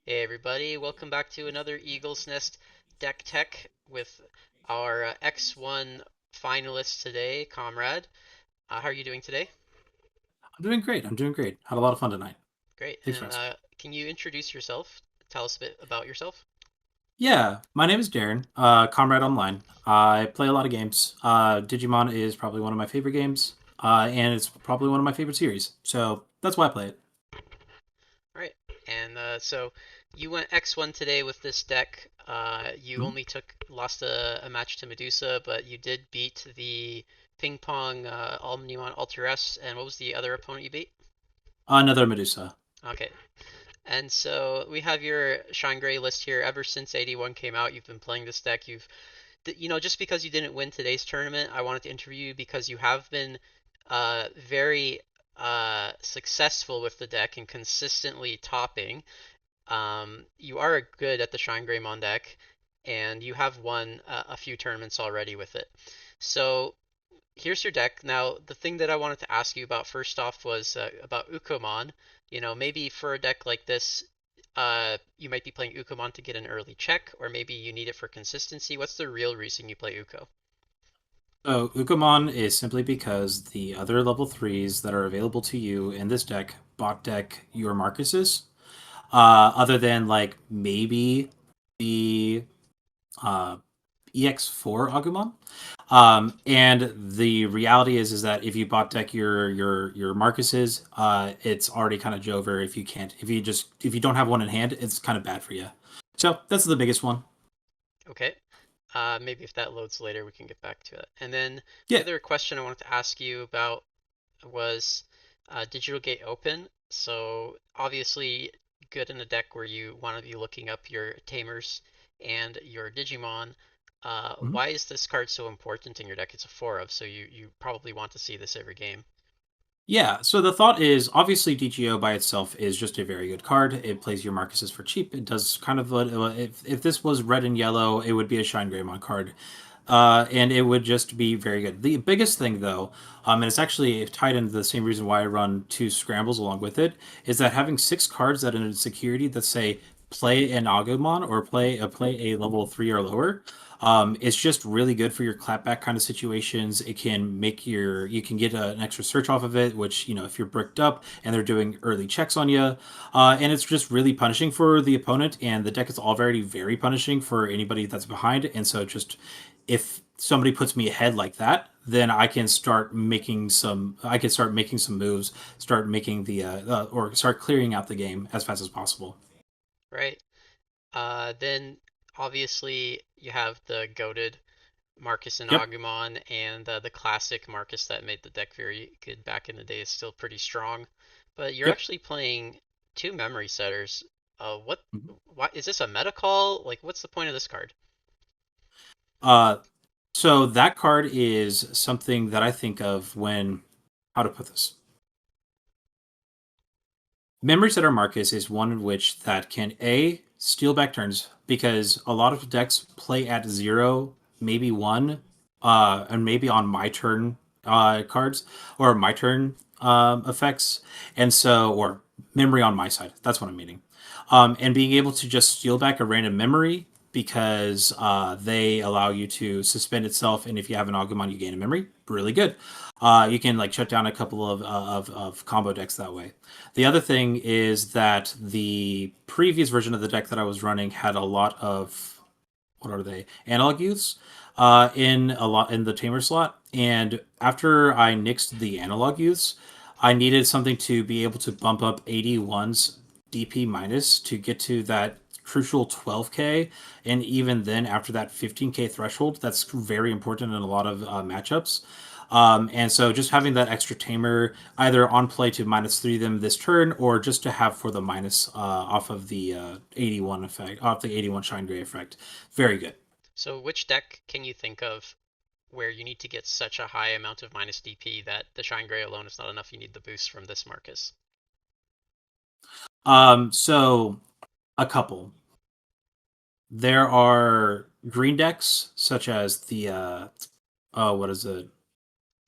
Hey everybody, welcome back to another Eagle's Nest Deck Tech with our X1 finalists today, Comrade. How are you doing today? I'm doing great. I'm doing great. Had a lot of fun tonight. Great. Thanks for And asking. can you introduce yourself? Tell us a bit about yourself. Yeah, my name is Darren, Comrade Online. I play a lot of games. Digimon is probably one of my favorite games, and it's probably one of my favorite series. So that's why I play it. All right. And so you went X1 today with this deck. You Mhm. only lost a match to Medusa, but you did beat the Ping Pong Omnimon Alter S. And what was the other opponent you beat? Another Medusa. Okay. And so we have your Shine Gray list here. Ever since 81 came out, you've been playing this deck. Just because you didn't win today's tournament, I wanted to interview you because you have been very successful with the deck and consistently topping. You are good at the Shinegreymon deck, and you have won a few tournaments already with it. So here's your deck. Now, the thing that I wanted to ask you about first off was about Ukomon. Maybe for a deck like this, you might be playing Ukomon to get an early check, or maybe you need it for consistency. What's the real reason you play Uko? So Ukomon is simply because the other level threes that are available to you in this deck bot deck your Marcuses. Other than like maybe the uh, EX4 Agumon. And the reality is that if you bot deck your Marcuses, it's already kind of Jover. If you don't have one in hand, it's kind of bad for you. So that's the biggest one. Okay. Maybe if that loads later, we can get back to it. And then the Yeah. other question I wanted to ask you about was Digital Gate Open. So obviously good in a deck where you want to be looking up your Tamers and your Digimon. Mhm. Why is this card so important in your deck? It's a 4 of, so you probably want to see this every game. Yeah, so the thought is obviously DGO by itself is just a very good card. It plays your Marcuses for cheap. It does kind of if this was red and yellow, it would be a Shine Greymon card. And it would just be very good. The biggest thing, though, and it's actually tied into the same reason why I run two scrambles along with it, is that having six cards that in security that say play an Agumon or play a level three or lower. It's just really good for your clapback kind of situations. It can make you can get an extra search off of it, which if you're bricked up and they're doing early checks on you, and it's just really punishing for the opponent. And the deck is already very punishing for anybody that's behind. And so just if somebody puts me ahead like that, then I can start making some. I can start making some moves, start making or start clearing out the game as fast as possible. Right? Then obviously you have the goated Marcus and Yep. Agumon, and the classic Marcus that made the deck very good back in the day is still pretty strong. But you're Yep. actually playing two memory setters. What? Mhm. Why is this a meta call? Like, what's the point of this card? Uh, so that card is something that I think of when how to put this. Memory Setter Marcus is one in which that can steal back turns because a lot of decks play at zero, maybe one, and maybe on my turn cards or my turn effects, and so or memory on my side. That's what I'm meaning. And being able to just steal back a random memory because they allow you to suspend itself, and if you have an Agumon, you gain a memory. Really good. You can like shut down a couple of combo decks that way. The other thing is that the previous version of the deck that I was running had a lot of what are they analog youths in the tamer slot, and after I nixed the analog youths, I needed something to be able to bump up 81's DP minus to get to that crucial 12k, and even then after that 15k threshold, that's very important in a lot of matchups. And so just having that extra tamer either on play to -3 them this turn or just to have for the minus off of the 81 effect, off the 81 Shine Gray effect. Very good. So, which deck can you think of where you need to get such a high amount of minus DP that the Shine Gray alone is not enough? You need the boost from this Marcus. So a couple. There are green decks such as the what is it?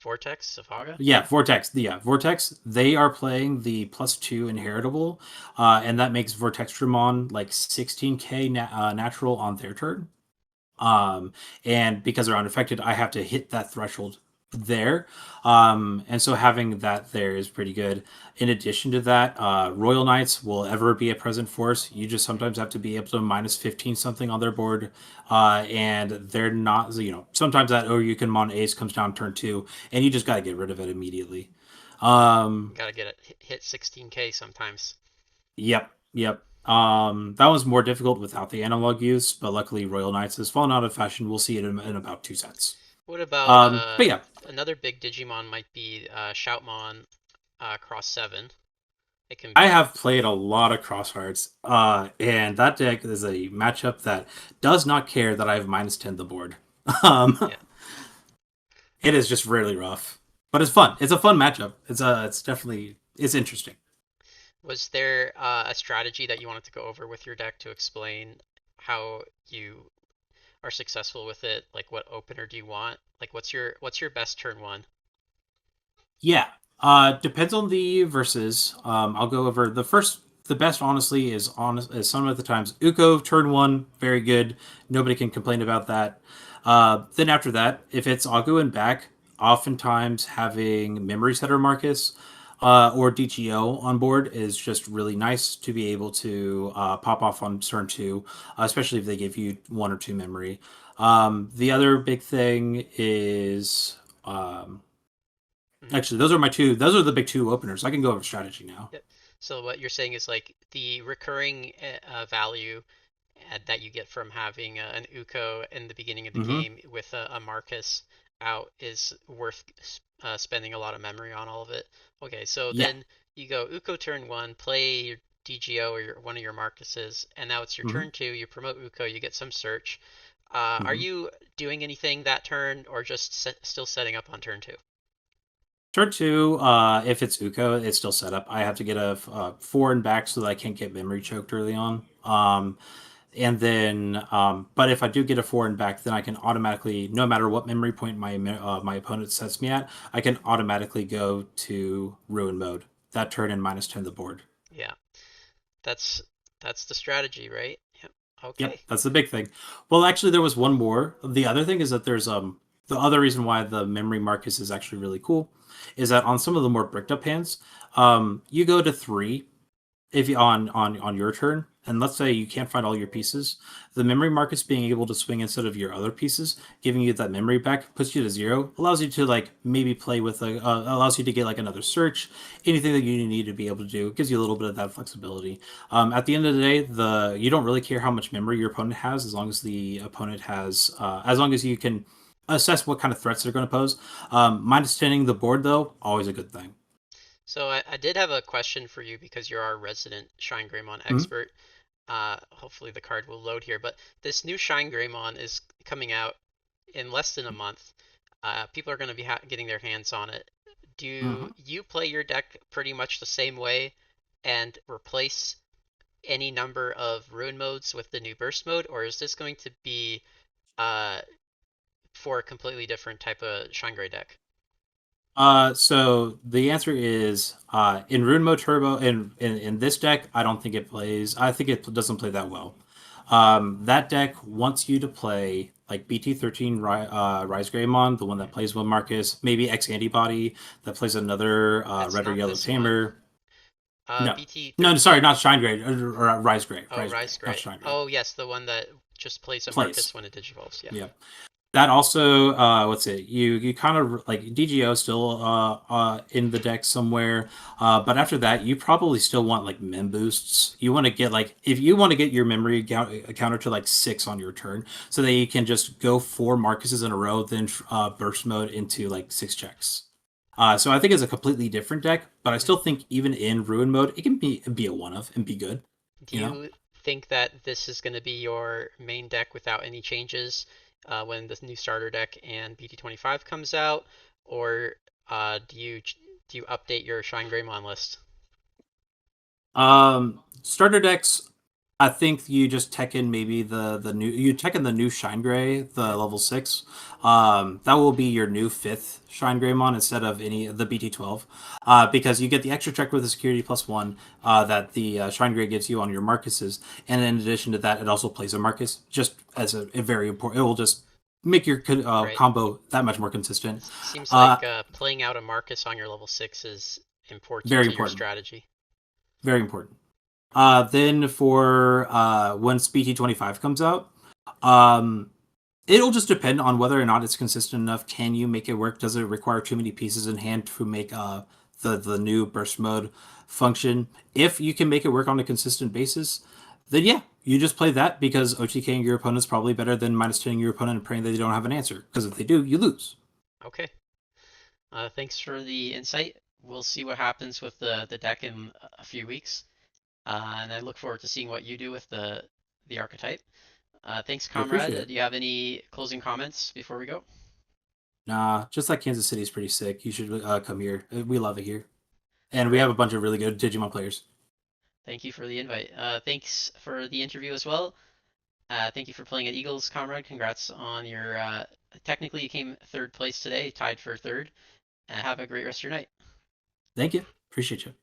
Vortex, Safaga? Yeah, Vortex. Yeah, Vortex. They are playing the +2 inheritable, and that makes Vortex Dramon like 16k natural on their turn. And because they're unaffected, I have to hit that threshold there. And so having that there is pretty good. In addition to that, Royal Knights will ever be a present force. You just sometimes have to be able to -15 something on their board. And they're not, sometimes that Oyukan Ace comes down turn two, and you just got to get rid of it immediately. Yeah, Um, gotta get it hit 16k sometimes. Yep, yep. That was more difficult without the analog use, but luckily Royal Knights has fallen out of fashion. We'll see it in about 2 sets. What about But yeah, another big Digimon might be Shoutmon Cross 7. It can I be have played a lot of Crosshearts, and that deck is a matchup that does not care that I have -10 the board. Um, yeah. it is just really rough, but it's fun. It's a fun matchup. It's definitely it's interesting. Was there a strategy that you wanted to go over with your deck to explain how you are successful with it? Like what opener do you want? Like what's your best turn one? Yeah. Depends on the verses. I'll go over the first. The best, honestly, is some of the times Uko turn one, very good. Nobody can complain about that. Then after that, if it's Agu and back, oftentimes having Memory Setter Marcus or DGO on board is just really nice to be able to pop off on turn two, especially if they give you one or two memory. The other big thing is Hmm. actually, those are my two. Those are the big two openers. I can go over strategy now. Yep. So what you're saying is like the recurring value that you get from having an Uko in the beginning of the Mm-hmm. game with a Marcus out is worth spending a lot of memory on all of it. Okay, so Yeah. then you go Uko turn one, play your DGO or one of your Marcuses, and now it's your Mm-hmm. turn two. You promote Uko, you get some search. Are Mm-hmm. you doing anything that turn, or just still setting up on turn two? Turn two, if it's Uko, it's still set up. I have to get a four and back so that I can't get memory choked early on. And then, but if I do get a four and back, then I can automatically, no matter what memory point my opponent sets me at, I can automatically go to ruin mode. That turn in -10 the board. Yeah, that's that's the strategy, right? Yep. Yep, Okay. that's the big thing. Well, actually, there was one more. The other thing is that there's the other reason why the memory Marcus is actually really cool is that on some of the more bricked up hands, you go to three if you on your turn, and let's say you can't find all your pieces, the memory Marcus being able to swing instead of your other pieces, giving you that memory back, puts you to zero, allows you to like maybe play with allows you to get like another search, anything that you need to be able to do. It gives you a little bit of that flexibility. At the end of the day, the you don't really care how much memory your opponent has as long as the opponent has as long as you can assess what kind of threats they're going to pose. -10ing the board though, always a good thing. So I did have a question for you because you're our resident Shinegreymon Mhm. expert. Hopefully the card will load here, but this new Shinegreymon is coming out in less than a month. People are going to be getting their hands on it. Do Mhm. you play your deck pretty much the same way and replace any number of ruin modes with the new burst mode, or is this going to be uh, for a completely different type of Shine deck? So the answer is in Rune Mode Turbo in this deck, I don't think it plays. I think it doesn't play that well. That deck wants you to play like BT13 Rise Greymon, the one that plays one Marcus, maybe X Antibody that plays another That's Red or not Yellow this one. Tamer. No, no, sorry, BT13. not Shine Gray, Rise Gray, Oh, Rise Gray, Rise not Gray. Shine Gray. Oh, yes, the one that just plays a Plays. Marcus when it digivolves. Yeah. Yeah. That also, what's it? You kind of like DGO still in the deck somewhere, but after that, you probably still want like mem boosts. You want to get like if you want to get your memory counter to like six on your turn, so that you can just go four Marcuses in a row, then burst mode into like six checks. So I think it's a completely different deck, but I Mhm. still think even in ruin mode, it can be a one of and be good. Do You know. you think that this is going to be your main deck without any changes when the new starter deck and BT25 comes out, or do you update your Shine Greymon list? Starter decks. I think you just tech in maybe the new you tech in the new Shine Gray, the Okay. level 6. That will be your new fifth Shine Greymon instead of any of the BT12. Because you get the extra check with the security +1 that the Shine Gray gives you on your Marcuses, and in addition to that, it also plays a Marcus just as a very important. It will just make your Right. combo that much more consistent. Seems Uh, like playing out a Marcus on your level 6 is important Very to your important, strategy. very important. Then for once BT25 comes out, um, it'll just depend on whether or not it's consistent enough. Can you make it work? Does it require too many pieces in hand to make the new burst mode function? If you can make it work on a consistent basis, then yeah, you just play that because OTKing your opponent's probably better than minus 10 your opponent and praying that they don't have an answer. Because if they do, you lose. Okay. Thanks for the insight. We'll see what happens with the deck in a few weeks, and I look forward to seeing what you do with the archetype. Thanks, We appreciate Comrade. it. Do you have any closing comments before we go? Nah, just like Kansas City is pretty sick. You should come here. We love it here, and we have Great. a bunch of really good Digimon players. Thank you for the invite. Thanks for the interview as well. Thank you for playing at Eagles, Comrade. Congrats on your. Technically, you came third place today, tied for third. Have a great rest of your night. Thank you. Appreciate you.